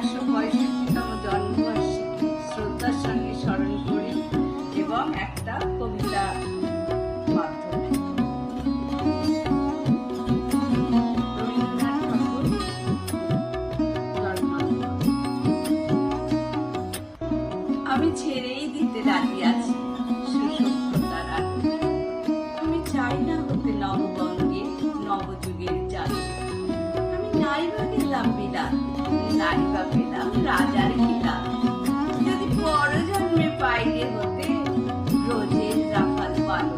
165তম জন্মবার্ষিকী শ্রদ্ধার সঙ্গে স্মরণ করি এবং একটা কবিতা মাধ্যমে। রবীন্দ্রনাথ ঠাকুর জন্মান্তর। আমি ছেড়েই দিতে রাজি আছি সুসভ্যতার আলো। আমি চাই না হতে নববঙ্গে নবযুগের চালু। আমি নাইবা গেলাম বিলাত, নাইবা পেলাম রাজার খিলাফ। যদি পরজন্মে পাইরে হতে রোজের রাখাল পালো,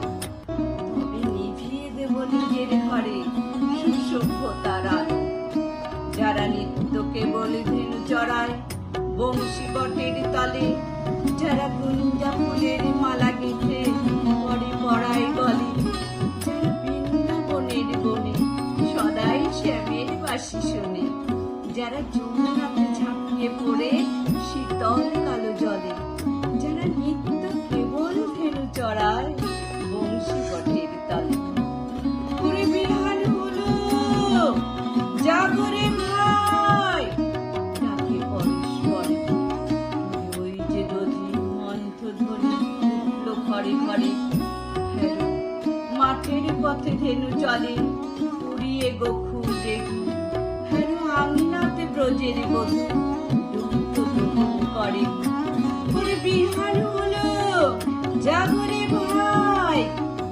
তবে নিভিয়ে দেব নিজের ঘরে সুসভ্যতার আলো। যারা নিত্যকে বলে ধেনু চড়ায় বংশী বটের তলে, যারা গুঞ্জা ফুলের মালা গেঁথে পরে পড়ায় গলে, যারা বৃন্দাবনের বনে সদাই শ্যামের বাসি শোনে, যারা যমুনাতে ঝাঁপিয়ে পড়ে শীতল কালো জলে, যারা নিত্য কেবল ধেনু চড়ায় বংশী বটের তলে। করে বিহার হলো জাগরে ভাই, ডাকে পরস্পরে। ওই যে দধি মন্থ ধ্বনি উঠল ঘরে ঘরে। মাঠের পথে ধেনু চলে উড়িয়ে গোখু ডেগু। আঙিনাতে ব্রজের বধূ ডুবতো ডুবু করে। ওরে বিহার হলো জাগরে ভাই,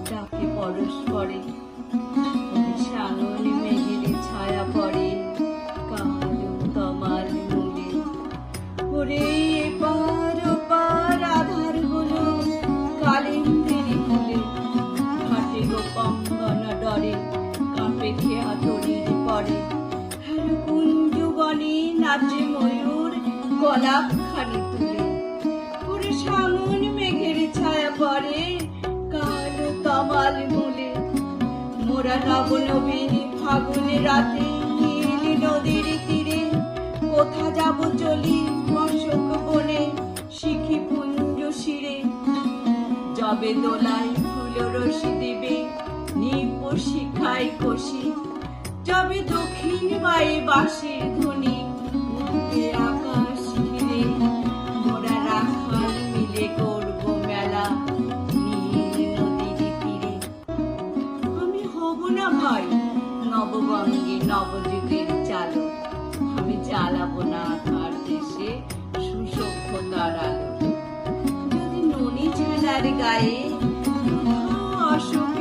ডাকে পরস্পরে। সাগরে মেঘের ছায়া পড়ে কালো তমাল মূলে। ওরে এপার ওপার আধার হলো কালিন্দের ফুলে। ঘাটে গোপাঙ্গনা ডরে কাঁপে খেয়া তরির পরে। কুঞ্জবনে নাচে ময়ূর গোলাপ খানি তুলে। পুরো সামন মেঘের ছায়া পড়ে কালো তমাল মূলে। মোরা নবনবীন ফাগুনে রাতে নীল নদীর তীরে। কোথা যাব চলি অশোক বনে শিখি পুঞ্জ শিরে। যবে দোলায় ফুল রশি দিবে নিপ শিখাই কষি। যবে দক্ষিণ বায়ে বাঁশির ধ্বনি উঠবে আকাশ ঘিরে। মোরা রাখাল মিলে করব মেলা নীল নদীর তীরে। আমি হব না ভাই নববঙ্গে নবযুগের চালক। আমি জ্বালাবো না তার দেশে সুসভ্যতার আলো। যদি ননি ঝালার গায়ে অশোক